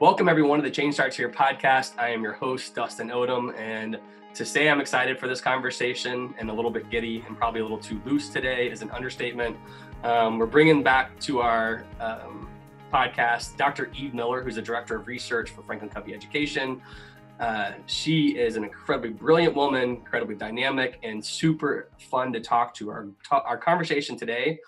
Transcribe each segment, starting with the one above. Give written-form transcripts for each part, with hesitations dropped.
Welcome everyone to the Change Starts Here podcast. I am your host, Dustin Odham, and to say I'm excited for this conversation and a little bit giddy and probably a little too loose today is an understatement. We're bringing back to our podcast Dr. Eve Miller, who's the Director of Research for FranklinCovey Education. She is an incredibly brilliant woman, incredibly dynamic, and super fun to talk to. Our conversation today,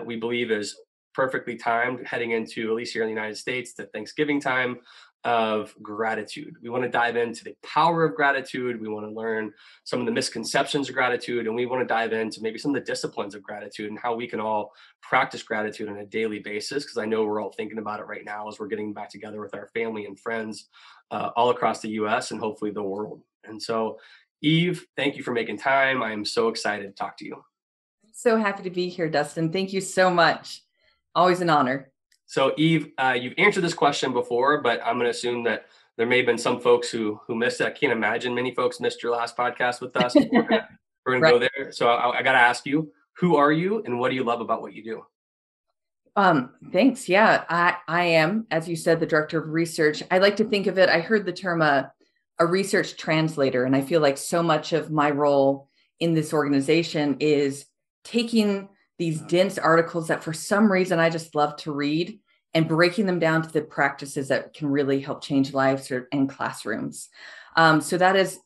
we believe, is perfectly timed heading into, at least here in the United States, to Thanksgiving time, of gratitude. We want to dive into the power of gratitude. We want to learn some of the misconceptions of gratitude, and we want to dive into maybe some of the disciplines of gratitude and how we can all practice gratitude on a daily basis, because I know we're all thinking about it right now as we're getting back together with our family and friends all across the US and hopefully the world. And so, Eve, thank you for making time. I am so excited to talk to you. So happy to be here, Dustin. Thank you so much. Always an honor. So Eve, you've answered this question before, but I'm going to assume that there may have been some folks who missed it. I can't imagine many folks missed your last podcast with us. We're going to go there. So I got to ask you, who are you and what do you love about what you do? Thanks. Yeah, I am, as you said, the Director of Research. I like to think of it, I heard the term a research translator, and I feel like so much of my role in this organization is taking these dense articles that for some reason I just love to read and breaking them down to the practices that can really help change lives and classrooms. So that is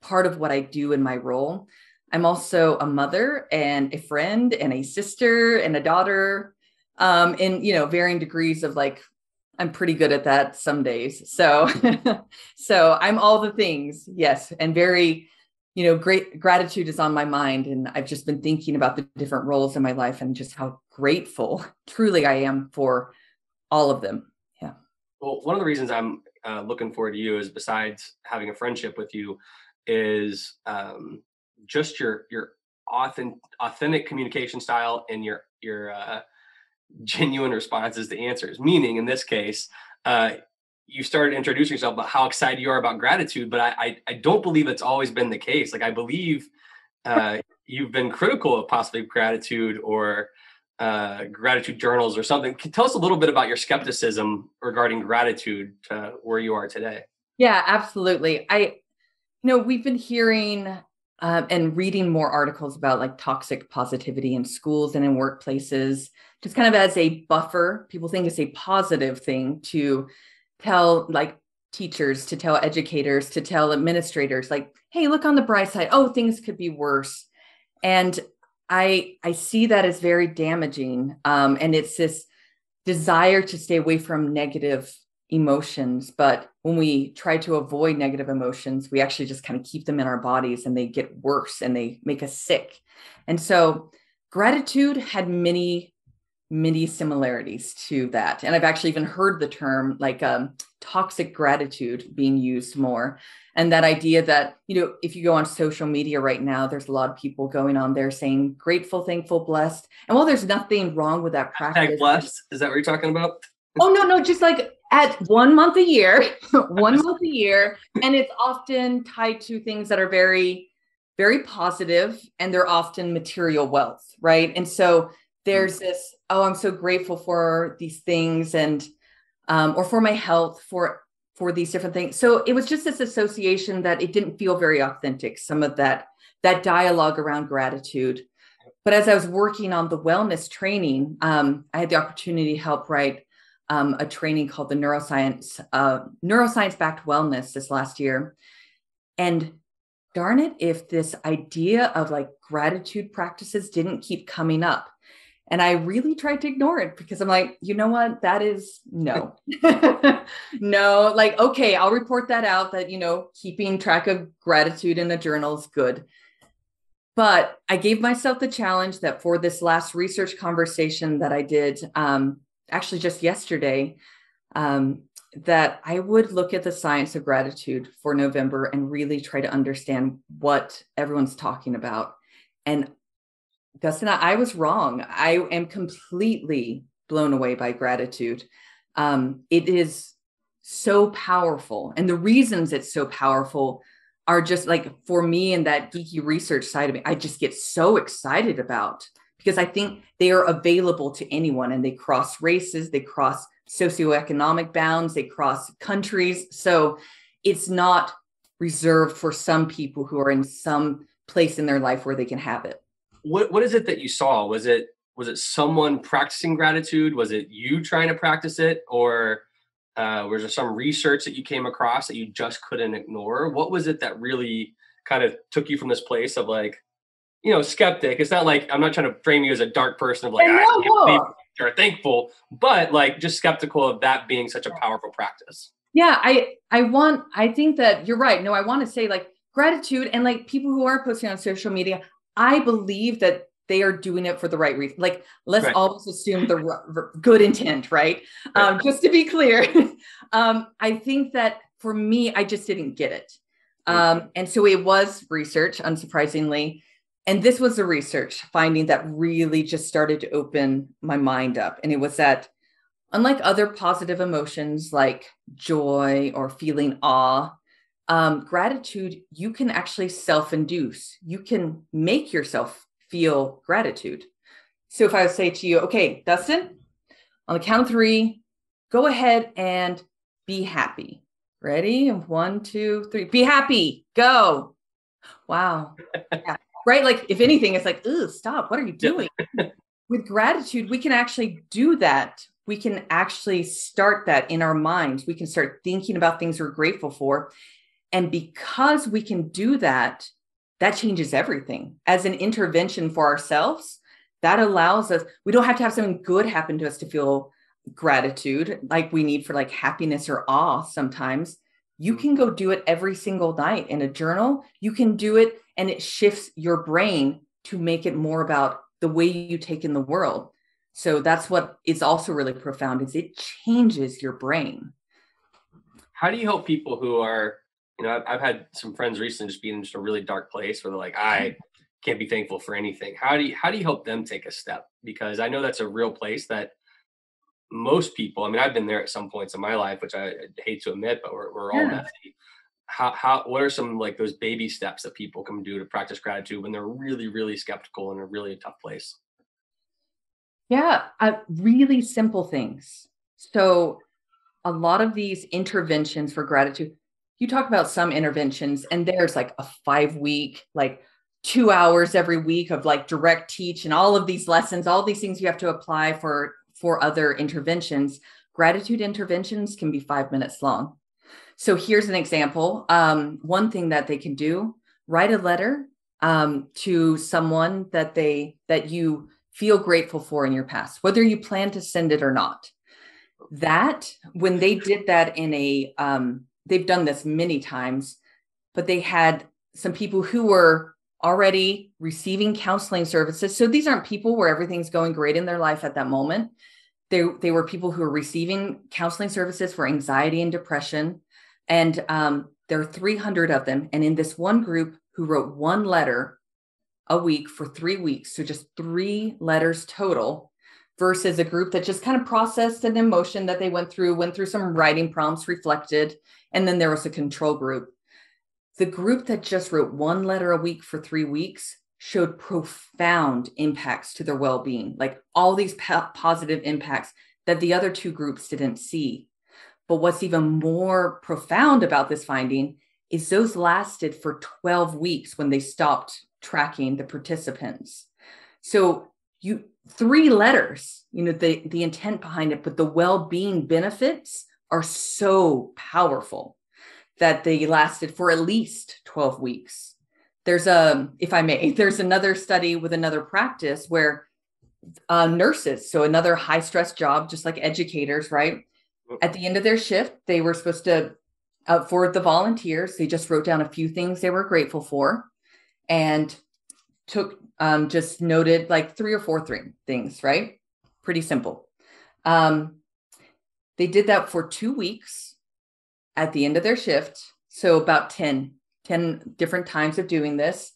part of what I do in my role. I'm also a mother and a friend and a sister and a daughter, in varying degrees of I'm pretty good at that some days. So so I'm all the things, yes, and very great gratitude is on my mind. And I've just been thinking about the different roles in my life and just how grateful truly I am for all of them. Yeah. Well, one of the reasons I'm looking forward to you is, besides having a friendship with you, is just your authentic communication style and your genuine responses to answers. Meaning, in this case, you started introducing yourself about how excited you are about gratitude, but I don't believe it's always been the case. I believe you've been critical of possibly gratitude or gratitude journals or something. Tell us a little bit about your skepticism regarding gratitude to where you are today. Yeah, absolutely. We've been hearing and reading more articles about toxic positivity in schools and in workplaces, just kind of as a buffer. People think it's a positive thing to tell teachers, to tell educators, to tell administrators, hey, look on the bright side. Oh, things could be worse. And I see that as very damaging. And it's this desire to stay away from negative emotions. But when we try to avoid negative emotions, we actually just kind of keep them in our bodies and they get worse and they make us sick. And so gratitude had many similarities to that. And I've actually even heard the term toxic gratitude being used more. And that idea that, if you go on social media right now, there's a lot of people going on there saying grateful, thankful, blessed. And while there's nothing wrong with that practice. Blessed? Is that what you're talking about? Oh, no, just at 1 month a year, 1 month a year. And it's often tied to things that are very, very positive, and they're often material wealth, right? And so there's this, oh, I'm so grateful for these things, and or for my health, for these different things. So it was just this association that it didn't feel very authentic, some of that dialogue around gratitude. But as I was working on the wellness training, I had the opportunity to help write a training called the Neuroscience-Backed Wellness this last year. And darn it, if this idea of gratitude practices didn't keep coming up. And I really tried to ignore it because I'm like, you know what? That is no, no, okay, I'll report that out that, keeping track of gratitude in a journal is good. But I gave myself the challenge that for this last research conversation that I did, actually just yesterday, that I would look at the science of gratitude for November and really try to understand what everyone's talking about. And Dustin, I was wrong. I am completely blown away by gratitude. It is so powerful. And the reasons it's so powerful are just for me, and that geeky research side of it, I just get so excited about, because I think they are available to anyone, and they cross races, they cross socioeconomic bounds, they cross countries. So it's not reserved for some people who are in some place in their life where they can have it. What is it that you saw? Was it someone practicing gratitude? Was it you trying to practice it? Or was there some research that you came across that you just couldn't ignore? What was it that really kind of took you from this place of like, skeptic? It's not like, I'm not trying to frame you as a dark person of like, I can't believe you're thankful, but like just skeptical of that being such a powerful practice. Yeah, I think that you're right. No, I want to say like gratitude and like people who are posting on social media, I believe that they are doing it for the right reason. Like, let's always assume the good intent, right? Just to be clear. I think that for me, I just didn't get it. And so it was research, unsurprisingly. And this was the research finding that really just started to open my mind up. And it was that unlike other positive emotions like joy or feeling awe, gratitude, you can actually self-induce. You can make yourself feel gratitude. So if I would say to you, okay, Dustin, on the count of 3, go ahead and be happy. Ready? 1, 2, 3. Be happy. Go. Wow. Yeah. Right? Like if anything, it's like, ooh, stop. What are you doing? With gratitude, we can actually do that. We can actually start that in our minds. We can start thinking about things we're grateful for. And because we can do that, that changes everything. As an intervention for ourselves, that allows us, we don't have to have something good happen to us to feel gratitude like we need for like happiness or awe sometimes. You can go do it every single night in a journal. You can do it and it shifts your brain to make it more about the way you take in the world. So that's what is also really profound is it changes your brain. How do you help people who are, I've had some friends recently just being in just a really dark place where they're like, I can't be thankful for anything. How do you help them take a step? Because I know that's a real place that most people, I've been there at some points in my life, which I hate to admit, but we're all messy. What are some like those baby steps that people can do to practice gratitude when they're really, really skeptical in a really tough place? Yeah, really simple things. So a lot of these interventions for gratitude, you talk about some interventions and there's like a 5-week, like 2 hours every week of like direct teach and all of these lessons, all these things you have to apply for other interventions. Gratitude interventions can be 5 minutes long. So here's an example. One thing that they can do, write a letter to someone that you feel grateful for in your past, whether you plan to send it or not. That when they did that they've done this many times, but they had some people who were already receiving counseling services. So these aren't people where everything's going great in their life at that moment. They were people who were receiving counseling services for anxiety and depression. And there are 300 of them. And in this one group who wrote 1 letter a week for 3 weeks, so just 3 letters total, versus a group that just kind of processed an emotion that they went through some writing prompts, reflected, and then there was a control group. The group that just wrote 1 letter a week for 3 weeks showed profound impacts to their well-being, like all these positive impacts that the other 2 groups didn't see. But what's even more profound about this finding is those lasted for 12 weeks when they stopped tracking the participants. So 3 letters, the intent behind it, but the well-being benefits are so powerful that they lasted for at least 12 weeks. There's another study with another practice where nurses, so another high stress job, just like educators, right? At the end of their shift, they were supposed to, for the volunteers, they just wrote down a few things they were grateful for and just noted like 3 or 4 things, right? Pretty simple. They did that for 2 weeks at the end of their shift. So about 10 different times of doing this.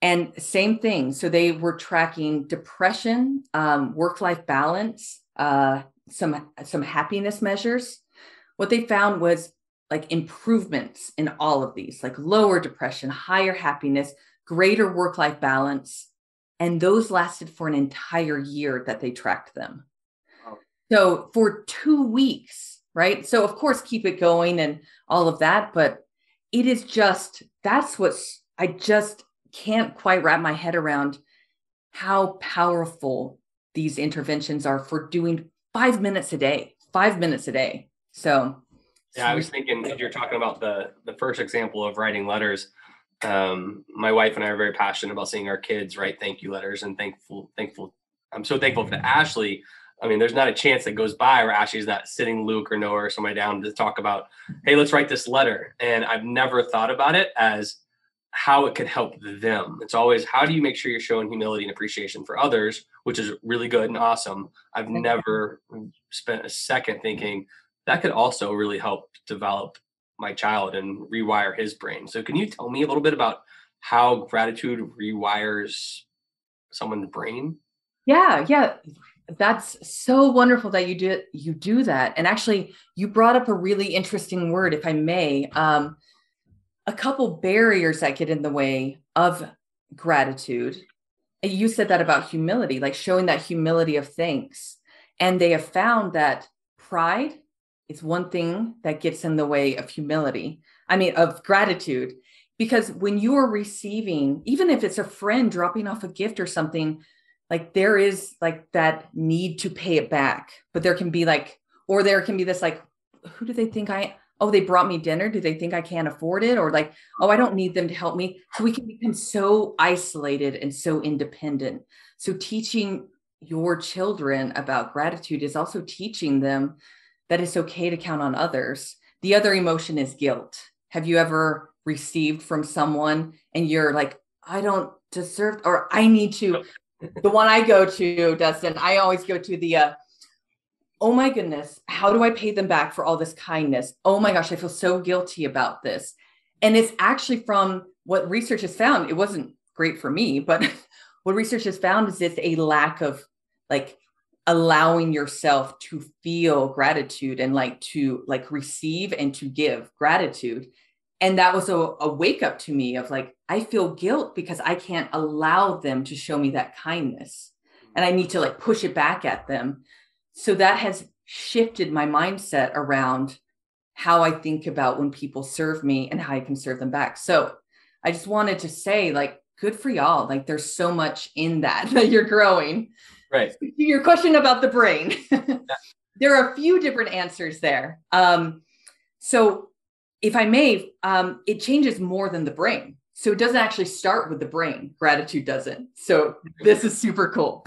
And same thing. So they were tracking depression, work-life balance, some happiness measures. What they found was like improvements in all of these, like lower depression, higher happiness, greater work-life balance. And those lasted for an entire year that they tracked them. Wow. So for 2 weeks, right? So of course, keep it going and all of that, but it is just, I just can't quite wrap my head around how powerful these interventions are for doing 5 minutes a day, 5 minutes a day. So yeah, I was thinking if you're talking about the first example of writing letters, my wife and I are very passionate about seeing our kids write thank you letters, and thankful. I'm so thankful for Ashley. I mean, there's not a chance that goes by where Ashley's not sitting Luke or Noah or somebody down to talk about, hey, let's write this letter. And I've never thought about it as how it could help them. It's always, how do you make sure you're showing humility and appreciation for others, which is really good and awesome. I've never spent a second thinking that could also really help develop my child and rewire his brain. So can you tell me a little bit about how gratitude rewires someone's brain? Yeah. That's so wonderful that you do that. And actually, you brought up a really interesting word, if I may. A couple barriers that get in the way of gratitude. You said that about humility, like showing that humility of thanks. And they have found that pride is one thing that gets in the way of of gratitude. Because when you are receiving, even if it's a friend dropping off a gift or something, like there is like that need to pay it back. But there can be this like, who do they think they brought me dinner. Do they think I can't afford it? Or like, oh, I don't need them to help me. So we can become so isolated and so independent. So teaching your children about gratitude is also teaching them that it's okay to count on others. The other emotion is guilt. Have you ever received from someone and you're like, I don't deserve, or I need to, the one I go to, Dustin, I always go to the, oh my goodness, how do I pay them back for all this kindness? Oh my gosh, I feel so guilty about this. And it's actually from what research has found. It wasn't great for me, but what research has found is it's a lack of like allowing yourself to feel gratitude and like to like receive and to give gratitude. And that was a wake up to me of like, I feel guilt because I can't allow them to show me that kindness. And I need to like push it back at them. So that has shifted my mindset around how I think about when people serve me and how I can serve them back. So I just wanted to say, like, good for y'all. Like, there's so much in that you're growing. Right. Your question about the brain. There are a few different answers there. So if I may, it changes more than the brain. So it doesn't actually start with the brain. Gratitude doesn't. So this is super cool.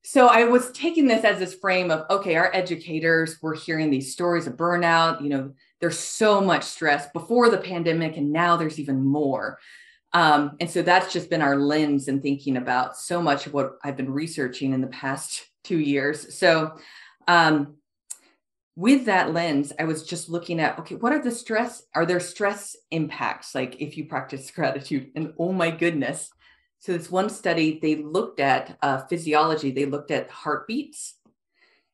So I was taking this as this frame of, okay, our educators, we're hearing these stories of burnout. You know, there's so much stress before the pandemic, and now there's even more. And so that's just been our lens and thinking about so much of what I've been researching in the past 2 years. So with that lens, I was just looking at, okay, are there stress impacts? Like if you practice gratitude, and oh my goodness. So this one study, they looked at physiology, they looked at heartbeats,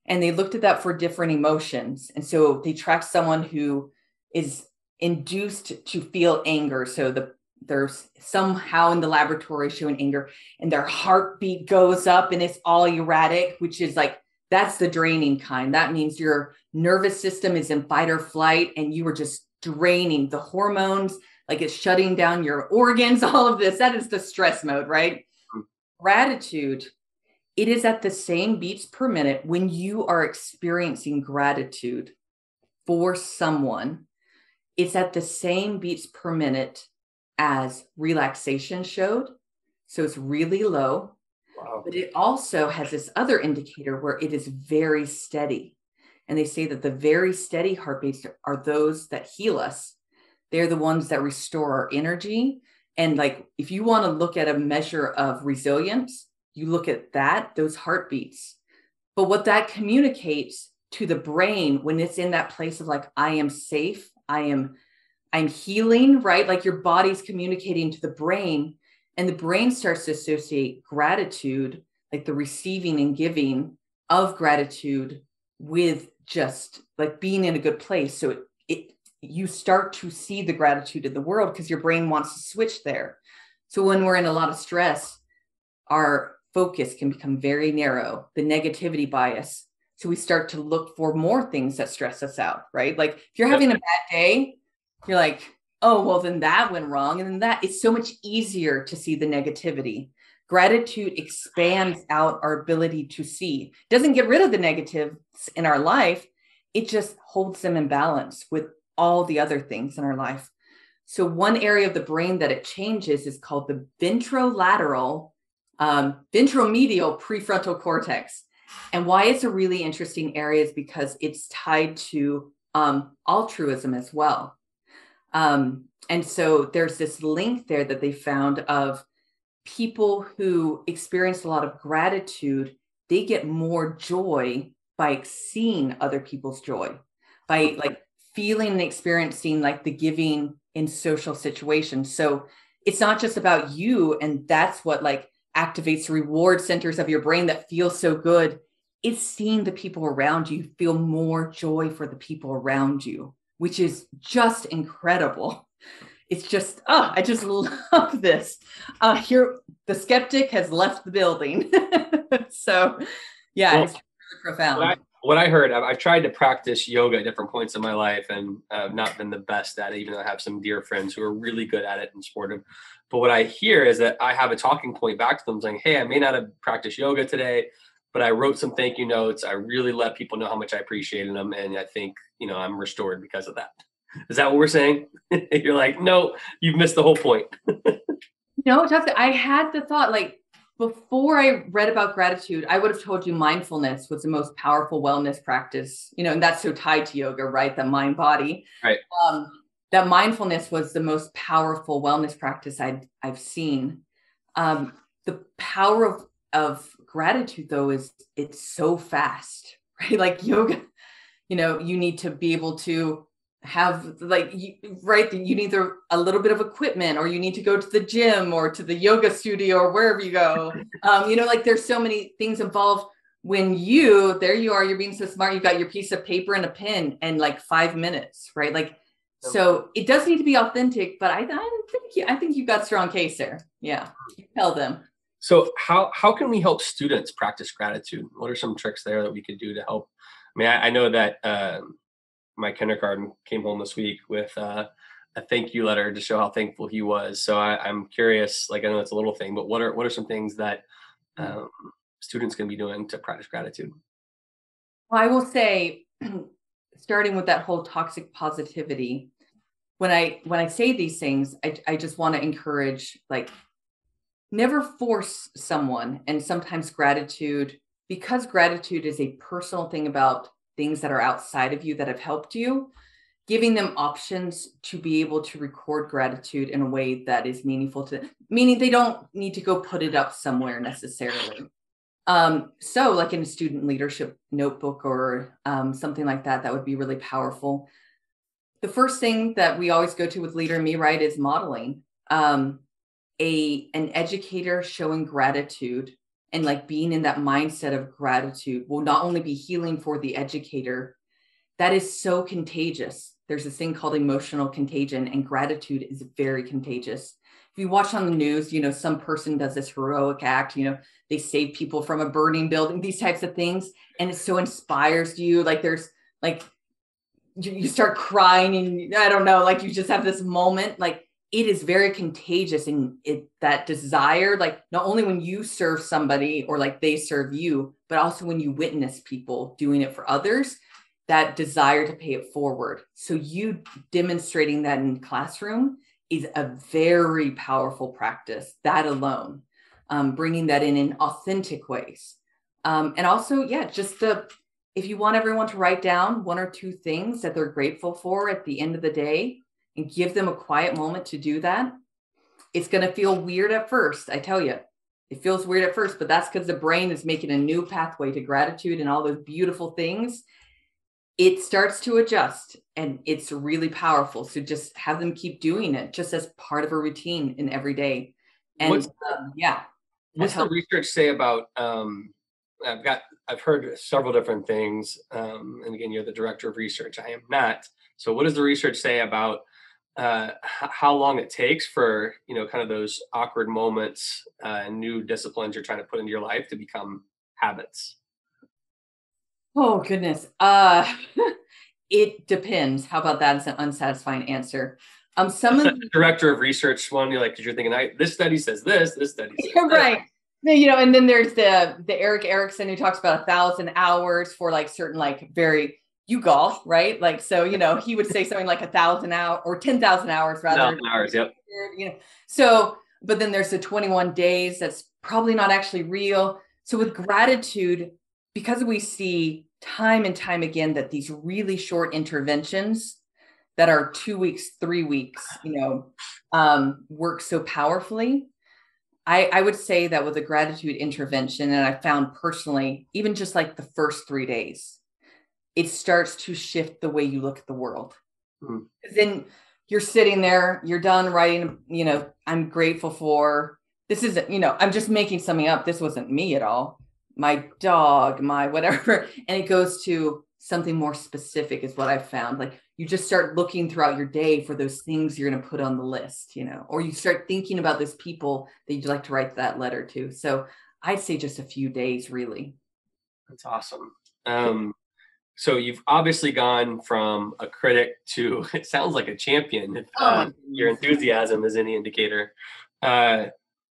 and they looked at that for different emotions. And so they tracked someone who is induced to feel anger. So there's somehow in the laboratory showing anger, and their heartbeat goes up and it's all erratic, which is like, that's the draining kind. That means your nervous system is in fight or flight, and you are just draining the hormones, like it's shutting down your organs, all of this. That is the stress mode, right? Gratitude, it is at the same beats per minute when you are experiencing gratitude for someone. It's at the same beats per minute as relaxation showed. So it's really low. Wow. But it also has this other indicator where it is very steady. And they say that the very steady heartbeats are those that heal us. They're the ones that restore our energy. And like, if you want to look at a measure of resilience, you look at those heartbeats. But what that communicates to the brain when it's in that place of like, I am safe, I'm healing, right? Like your body's communicating to the brain, and the brain starts to associate gratitude, like the receiving and giving of gratitude, with just like being in a good place. So you start to see the gratitude in the world because your brain wants to switch there. So when we're in a lot of stress, our focus can become very narrow, the negativity bias. So we start to look for more things that stress us out, right? Like if you're having a bad day, you're like, oh, well, then that went wrong. And then that, it's so much easier to see the negativity. Gratitude expands out our ability to see. It doesn't get rid of the negatives in our life. It just holds them in balance with all the other things in our life. So one area of the brain that it changes is called the ventrolateral, ventromedial prefrontal cortex. And why it's a really interesting area is because it's tied to altruism as well. And so there's this link there that they found of people who experience a lot of gratitude. They get more joy by seeing other people's joy, by like feeling and experiencing like the giving in social situations. So it's not just about you, and that's what like activates reward centers of your brain that feel so good. It's seeing the people around you feel more joy for the people around you, which is just incredible. It's just, I just love this. Here, the skeptic has left the building. So yeah, well, it's really profound. What I heard, I've tried to practice yoga at different points in my life, and I've not been the best at it, even though I have some dear friends who are really good at it and supportive. But what I hear is that I have a talking point back to them saying, hey, I may not have practiced yoga today, but I wrote some thank you notes. I really let people know how much I appreciated them. And I think, I'm restored because of that. Is that what we're saying? You're like, no, you've missed the whole point. No, Justin, I had the thought, like, before I read about gratitude, I would have told you mindfulness was the most powerful wellness practice, and that's so tied to yoga, right? The mind body. Right. That mindfulness was the most powerful wellness practice I've seen. The power of gratitude, though, is it's so fast, right? Like yoga, you need to be able to have you need a little bit of equipment, or you need to go to the gym or to the yoga studio or wherever you go. Like there's so many things involved. When there you are, you're being so smart, you've got your piece of paper and a pen and like 5 minutes, right? Like, so it does need to be authentic, but I think you've got a strong case there. Yeah. You tell them. So how can we help students practice gratitude? What are some tricks there that we could do to help? I mean, I know that, my kindergarten came home this week with a thank you letter to show how thankful he was. So I'm curious, like, I know it's a little thing, but what are some things that students can be doing to practice gratitude? Well, I will say, starting with that whole toxic positivity, when I say these things, I just want to encourage, like, never force someone. And sometimes gratitude, because gratitude is a personal thing about things that are outside of you that have helped you, giving them options to be able to record gratitude in a way that is meaningful to them, meaning they don't need to go put it up somewhere necessarily. So like in a student leadership notebook or something like that, that would be really powerful. The first thing that we always go to with Leader in Me, right, is modeling. An educator showing gratitude and like being in that mindset of gratitude will not only be healing for the educator, that is so contagious. There's this thing called emotional contagion, and gratitude is very contagious. If you watch on the news, some person does this heroic act, they save people from a burning building, these types of things. And it so inspires you. Like there's like, you start crying and I don't know, like you just have this moment, like it is very contagious. And that desire, like not only when you serve somebody or like they serve you, but also when you witness people doing it for others, that desire to pay it forward. So you demonstrating that in the classroom is a very powerful practice, that alone, bringing that in authentic ways. And also, if you want everyone to write down 1 or 2 things that they're grateful for at the end of the day and give them a quiet moment to do that, it's going to feel weird at first. I tell you, it feels weird at first, but that's because the brain is making a new pathway to gratitude and all those beautiful things. It starts to adjust and it's really powerful. So just have them keep doing it just as part of a routine in every day. And what's the research say about, I've heard several different things. And again, you're the director of research. I am not. So what does the research say about how long it takes for, kind of those awkward moments and new disciplines you're trying to put into your life to become habits? Oh, goodness. It depends. How about that as an unsatisfying answer? Some of The director of research one, you're like, because you're thinking, this study says this study says this. right. And then there's the Eric Erickson who talks about 1,000 hours for like certain you golf, right? Like, so, he would say something like 1,000 hours or 10,000 hours rather. 1,000 hours, yep. So, but then there's the 21 days that's probably not actually real. So with gratitude, because we see time and time again that these really short interventions that are 2 weeks, 3 weeks, work so powerfully. I would say that with a gratitude intervention, and I found personally, even just like the first 3 days, it starts to shift the way you look at the world. Mm-hmm. Then you're sitting there, you're done writing, I'm grateful for, this isn't, I'm just making something up. This wasn't me at all. My dog, my whatever. And it goes to something more specific is what I found. Like you just start looking throughout your day for those things you're going to put on the list, or you start thinking about those people that you'd like to write that letter to. So I'd say just a few days, really. That's awesome. So you've obviously gone from a critic to, it sounds like a champion, if your enthusiasm is any indicator.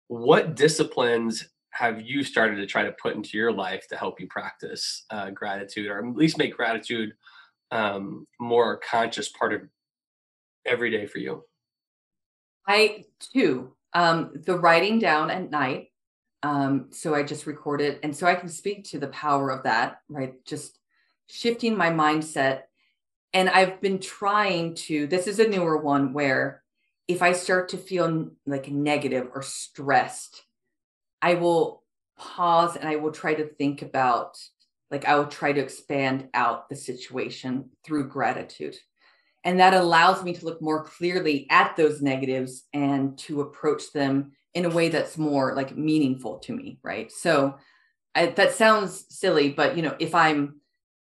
What disciplines have you started to try to put into your life to help you practice gratitude, or at least make gratitude more conscious part of every day for you? The writing down at night. So I just record it. And so I can speak to the power of that, right? Just shifting my mindset. And I've been trying to, this is a newer one where if I start to feel like negative or stressed, I will pause and I will try to think about, I will try to expand out the situation through gratitude. And that allows me to look more clearly at those negatives and to approach them in a way that's more meaningful to me, right? So that sounds silly, but if I'm,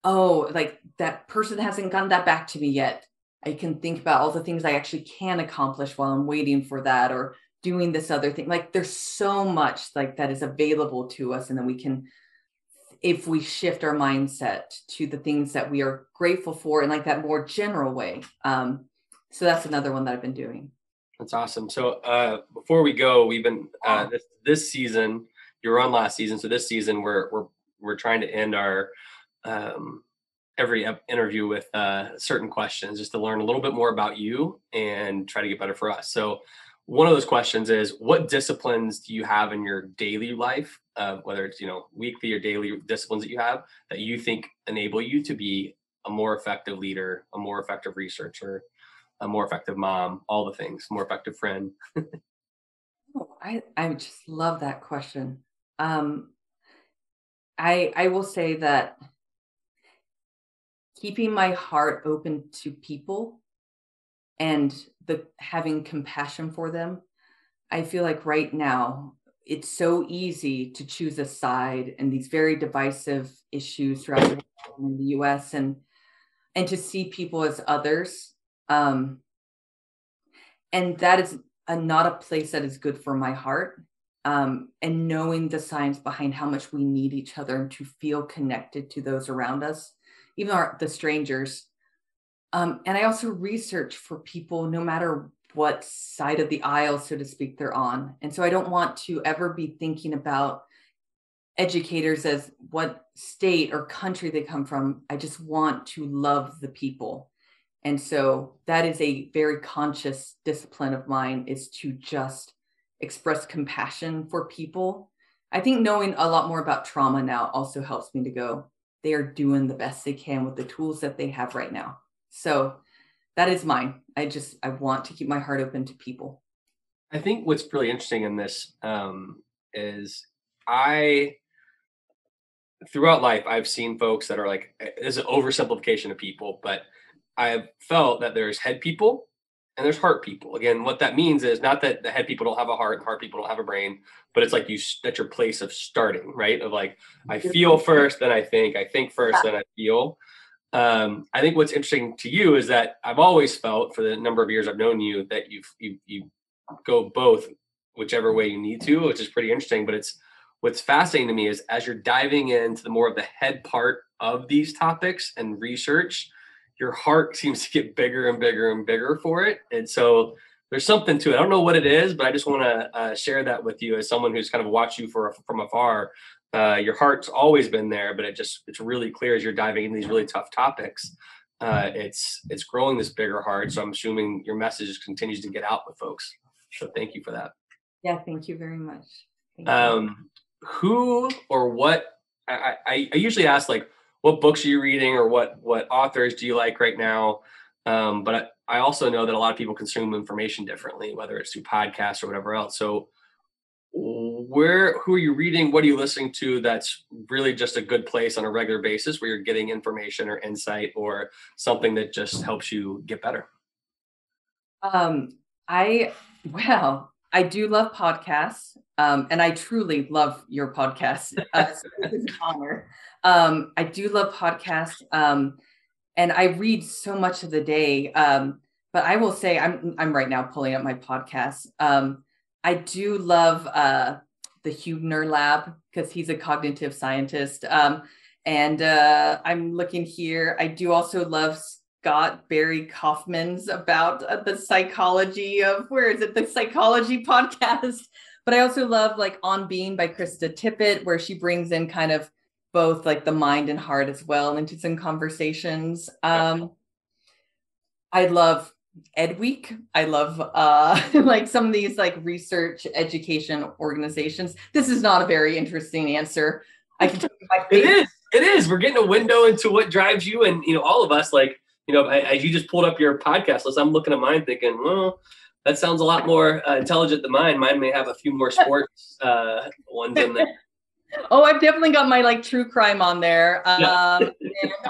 that person hasn't gotten that back to me yet, I can think about all the things I actually can accomplish while I'm waiting for that, or doing this other thing. There's so much that is available to us. And then we can, if we shift our mindset to the things that we are grateful for in that more general way. So that's another one that I've been doing. That's awesome. So before we go, we've been this season, you were on last season. So this season we're trying to end our every interview with certain questions just to learn a little bit more about you and try to get better for us. So one of those questions is, what disciplines do you have in your daily life, whether it's, weekly or daily disciplines that you have that you think enable you to be a more effective leader, a more effective researcher, a more effective mom, all the things, more effective friend? I just love that question. I will say that keeping my heart open to people and having compassion for them. I feel like right now it's so easy to choose a side in these very divisive issues throughout in the US, and to see people as others. And that is not a place that is good for my heart. And knowing the science behind how much we need each other and to feel connected to those around us, even the strangers. And I also research for people, no matter what side of the aisle, so to speak, they're on. And so I don't want to ever be thinking about educators as what state or country they come from. I just want to love the people. And so that is a very conscious discipline of mine, is to just express compassion for people. I think knowing a lot more about trauma now also helps me to go, they are doing the best they can with the tools that they have right now. So that is mine. I want to keep my heart open to people. I think what's really interesting in this is throughout life, I've seen folks that are there's an oversimplification of people, but I've felt that there's head people and there's heart people. Again, what that means is not that the head people don't have a heart and heart people don't have a brain, but it's that's your place of starting, right? Of I feel first, then I think first, then I feel. I think what's interesting to you is that I've always felt, for the number of years I've known you, that you go both, whichever way you need to, which is pretty interesting. But what's fascinating to me is, as you're diving into the more of the head part of these topics and research, your heart seems to get bigger and bigger and bigger for it. And so there's something to it. I don't know what it is, but I just want to share that with you as someone who's kind of watched you from afar. Your heart's always been there, but it's really clear as you're diving into these really tough topics. It's growing this bigger heart. So I'm assuming your message continues to get out with folks. So thank you for that. Yeah, thank you very much. Who or what? I usually ask like, what books are you reading, or what authors do you like right now? But I also know that a lot of people consume information differently, whether it's through podcasts or whatever else. So who are you reading? What are you listening to that's really just a good place on a regular basis where you're getting information or insight or something that just helps you get better? I do love podcasts, and I truly love your podcast. It's an honor. I do love podcasts, and I read so much of the day. But I will say I'm right now pulling up my podcast. I do love the Huebner Lab because he's a cognitive scientist. And I'm looking here. I do also love Scott Barry Kaufman's about the psychology of, the psychology podcast. But I also love like On Being by Krista Tippett, where she brings in kind of both like the mind and heart as well into some conversations. I love Ed Week. I love like some of these like research education organizations. This is not a very interesting answer. I can tell you my favorite. It is. We're getting a window into what drives you, and all of us. Like as you just pulled up your podcast list, I'm looking at mine thinking, well, that sounds a lot more intelligent than mine. Mine may have a few more sports ones in there. Oh, I've definitely got my like true crime on there, and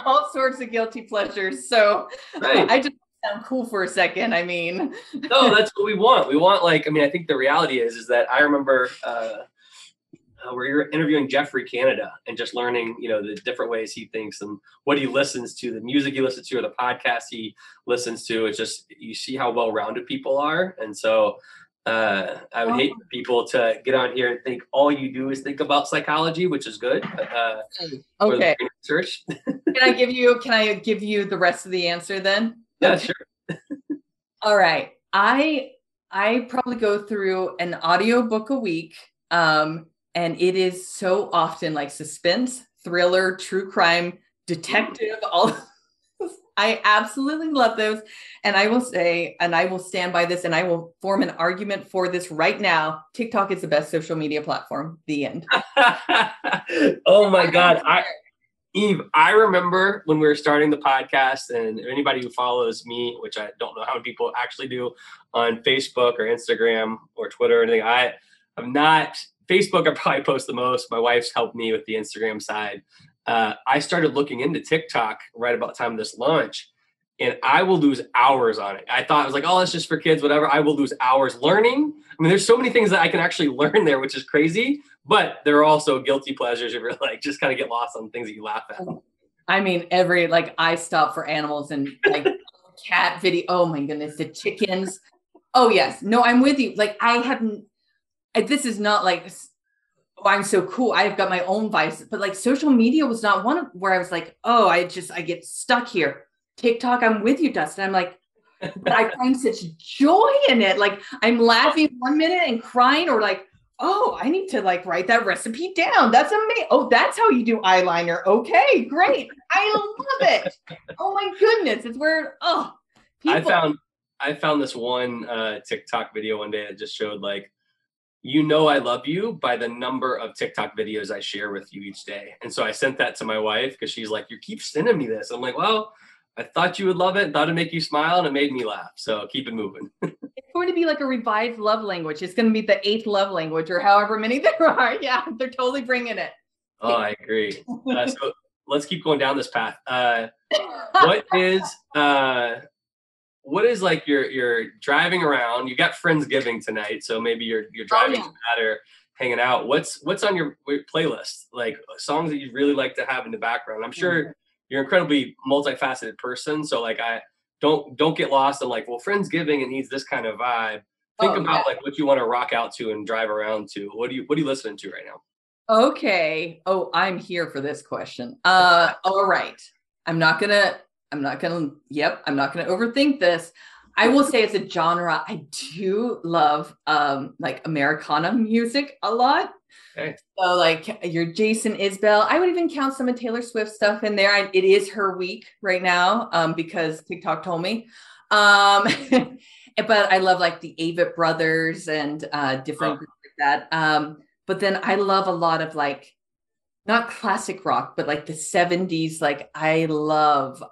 all sorts of guilty pleasures. So right. I just sound cool for a second. I mean, no, that's what we want. We want I think the reality is that I remember where you're interviewing Jeffrey Canada and just learning, the different ways he thinks and what he listens to, the music he listens to, or the podcast he listens to. It's just, you see how well-rounded people are. And so I would hate for people to get on here and think all you do is think about psychology, which is good. Okay. Research. Can I give you the rest of the answer then? Yeah, sure. All right. I probably go through an audiobook a week. And it is so often like suspense, thriller, true crime, detective, all. I absolutely love those. And I will say, and I will stand by this, and I will form an argument for this right now. TikTok is the best social media platform. The end. Oh my God. Eve, I remember when we were starting the podcast, and anybody who follows me, which I don't know how many people actually do on Facebook or Instagram or Twitter or anything. I'm not Facebook. I probably post the most. My wife's helped me with the Instagram side. I started looking into TikTok right about the time of this launch, and I will lose hours on it. I thought, I was like, oh, it's just for kids, whatever. I will lose hours learning. I mean, there's so many things that I can actually learn there, which is crazy, but there are also guilty pleasures if you're like, just kind of get lost on things that you laugh at. I mean, I stop for animals and like cat video. Oh my goodness, the chickens. Oh yes. No, I'm with you. Like this is not like, oh, I'm so cool. I've got my own vices, but like social media was not one of where I was like, oh, I get stuck here. TikTok, I'm with you, Dustin. I'm like, but I find such joy in it. Like I'm laughing 1 minute and crying, or like, oh, I need to like write that recipe down. That's amazing. Oh, that's how you do eyeliner. Okay, great. I love it. Oh my goodness. It's where, people. I found this one TikTok video one day that just showed like, I love you by the number of TikTok videos I share with you each day. And so I sent that to my wife because she's like, you keep sending me this. I'm like, well, I thought you would love it, thought it'd make you smile, and it made me laugh. So keep it moving. It's going to be like a revived love language. It's going to be the 8th love language, or however many there are. Yeah, they're totally bringing it. Oh, I agree. So let's keep going down this path. What is like you're driving around, you got Friendsgiving tonight, so maybe you're driving to that or hanging out. What's on your playlist? Like songs that you'd really like to have in the background. I'm sure you're an incredibly multifaceted person, so like I don't get lost in like, well, Friendsgiving, it needs this kind of vibe. Think about like what you want to rock out to and drive around to. What are you listening to right now? Okay. Oh, I'm here for this question. All right. I'm not gonna, I'm not gonna overthink this. I will say as a genre, I do love like Americana music a lot. Okay. So like your Jason Isbell, I would even count some of Taylor Swift stuff in there. It is her week right now because TikTok told me. But I love like the Avett Brothers and different groups like that. But then I love a lot of like not classic rock, but like the 70s. Like I love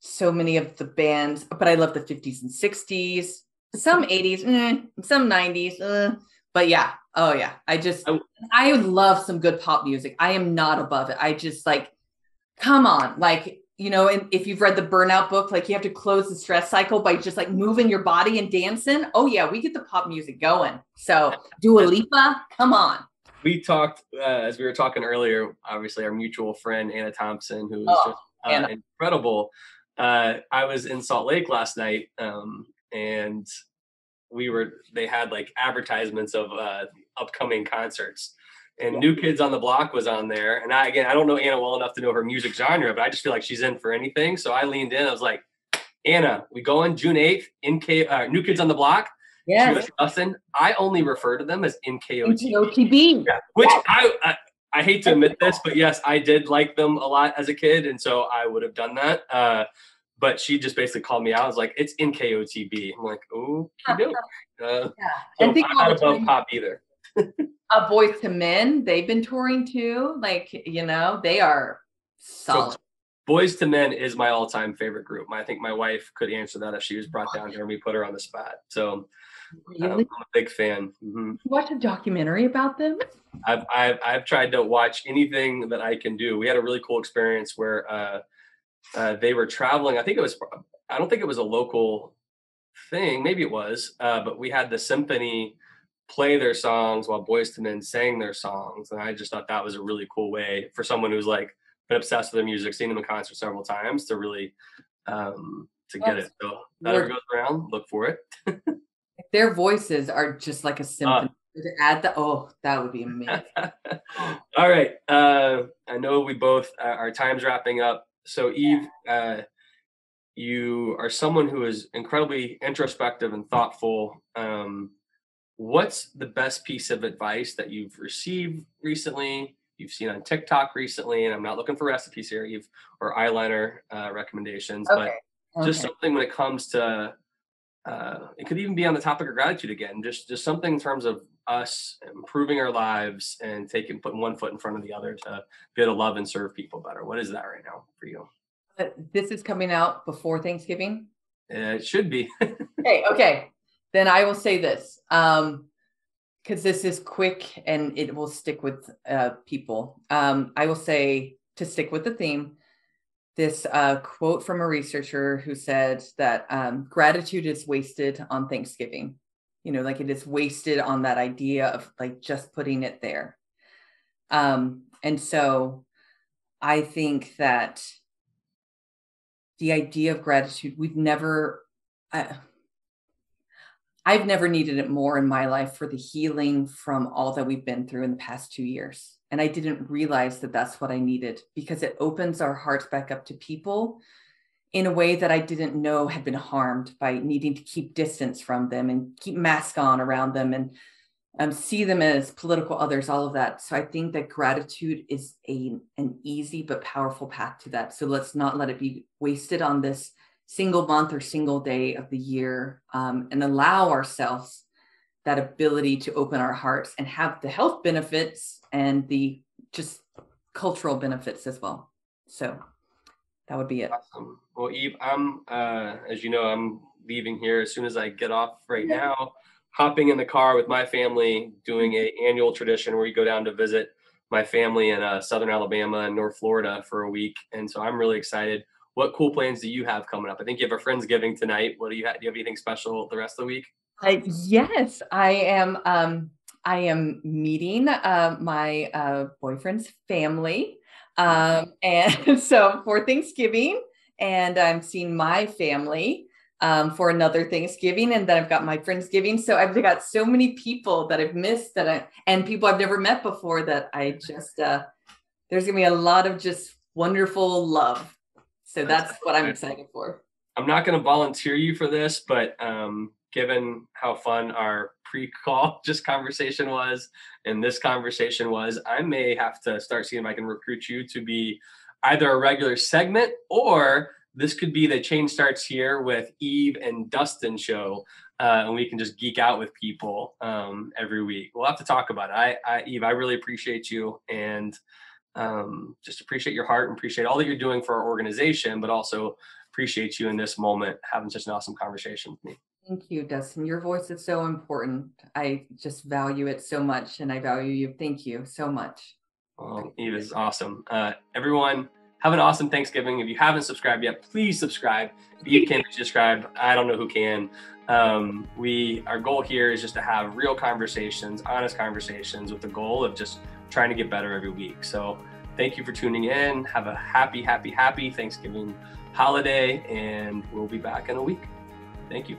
so many of the bands, but I love the 50s and 60s, some 80s, some 90s. But yeah, oh yeah. I love some good pop music. I am not above it. I just like, come on, like, you know, and if you've read the Burnout book, like you have to close the stress cycle by just like moving your body and dancing. Oh yeah, we get the pop music going. So Dua Lipa, come on. We talked as we were talking earlier. Obviously, our mutual friend Anna Thompson, who is just incredible. I was in Salt Lake last night, and they had like advertisements of upcoming concerts, and New Kids on the Block was on there. And I don't know Anna well enough to know her music genre, but I just feel like she's in for anything. So I leaned in. I was like, Anna, we going June 8th, New Kids on the Block. Yes. Dustin, I only refer to them as NKOTB. NKOTB. Yeah, which I hate to admit this, but yes, I did like them a lot as a kid, and so I would have done that. But she just basically called me out. I was like, it's NKOTB. I'm like, oh, you know. So I'm not above pop either. Boys to Men, they've been touring too. Like, you know, they are solid. So, Boys to Men is my all-time favorite group. I think my wife could answer that if she was brought down here and we put her on the spot. So really? I'm a big fan. Mm-hmm. You watch a documentary about them? I've tried to watch anything that I can do. We had a really cool experience where they were traveling. I don't think it was a local thing. Maybe it was, but we had the symphony play their songs while Boys to Men sang their songs. And I just thought that was a really cool way for someone who's like been obsessed with their music, seen them in concert several times to really to get it. So that ever goes around, look for it. Their voices are just like a symphony. To add that would be amazing. All right. I know we both our time's wrapping up. So Eve, you are someone who is incredibly introspective and thoughtful. What's the best piece of advice that you've received recently, you've seen on TikTok recently? And I'm not looking for recipes here, Eve, or eyeliner recommendations, but just something when it comes to, it could even be on the topic of gratitude again, just something in terms of us improving our lives and putting one foot in front of the other to be able to love and serve people better. What is that right now for you? This is coming out before Thanksgiving? It should be. Okay. Then I will say this, because this is quick and it will stick with people. I will say, to stick with the theme, this quote from a researcher who said that gratitude is wasted on Thanksgiving. You know, like it is wasted on that idea of like just putting it there. And so I think that the idea of gratitude, I've never needed it more in my life for the healing from all that we've been through in the past 2 years. And I didn't realize that that's what I needed, because it opens our hearts back up to people in a way that I didn't know had been harmed by needing to keep distance from them and keep masks on around them and see them as political others, all of that. So I think that gratitude is an easy but powerful path to that. So let's not let it be wasted on this single month or single day of the year, and allow ourselves that ability to open our hearts and have the health benefits and the just cultural benefits as well. So that would be it. Awesome. Well, Eve, as you know, I'm leaving here as soon as I get off right now, hopping in the car with my family, doing an annual tradition where we go down to visit my family in Southern Alabama and North Florida for a week. And so I'm really excited. What cool plans do you have coming up? I think you have a Friendsgiving tonight. What do you have? Do you have anything special the rest of the week? Yes, I am meeting my boyfriend's family, and so for Thanksgiving, and I'm seeing my family for another Thanksgiving, and then I've got my Friendsgiving. So I've got so many people that I've missed and people I've never met before that I just, there's gonna be a lot of just wonderful love. So that's what I'm excited for. I'm not going to volunteer you for this, but given how fun our pre-call just conversation was and this conversation was, I may have to start seeing if I can recruit you to be either a regular segment, or this could be the Change Starts Here with Eve and Dustin show. And we can just geek out with people every week. We'll have to talk about it. Eve, I really appreciate you, and just appreciate your heart and appreciate all that you're doing for our organization, but also appreciate you in this moment having such an awesome conversation with me. Thank you, Dustin. Your voice is so important. I just value it so much, and I value you. Thank you so much. Well, Eve is awesome. Everyone, have an awesome Thanksgiving. If you haven't subscribed yet, please subscribe. If you can't subscribe, I don't know who can. Our goal here is just to have real conversations, honest conversations, with the goal of just trying to get better every week. So thank you for tuning in. Have a happy Thanksgiving holiday, and we'll be back in a week. Thank you.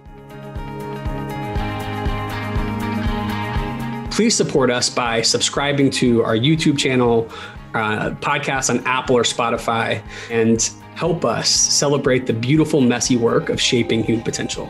Please support us by subscribing to our YouTube channel, podcast on Apple or Spotify, and help us celebrate the beautiful, messy work of shaping human potential.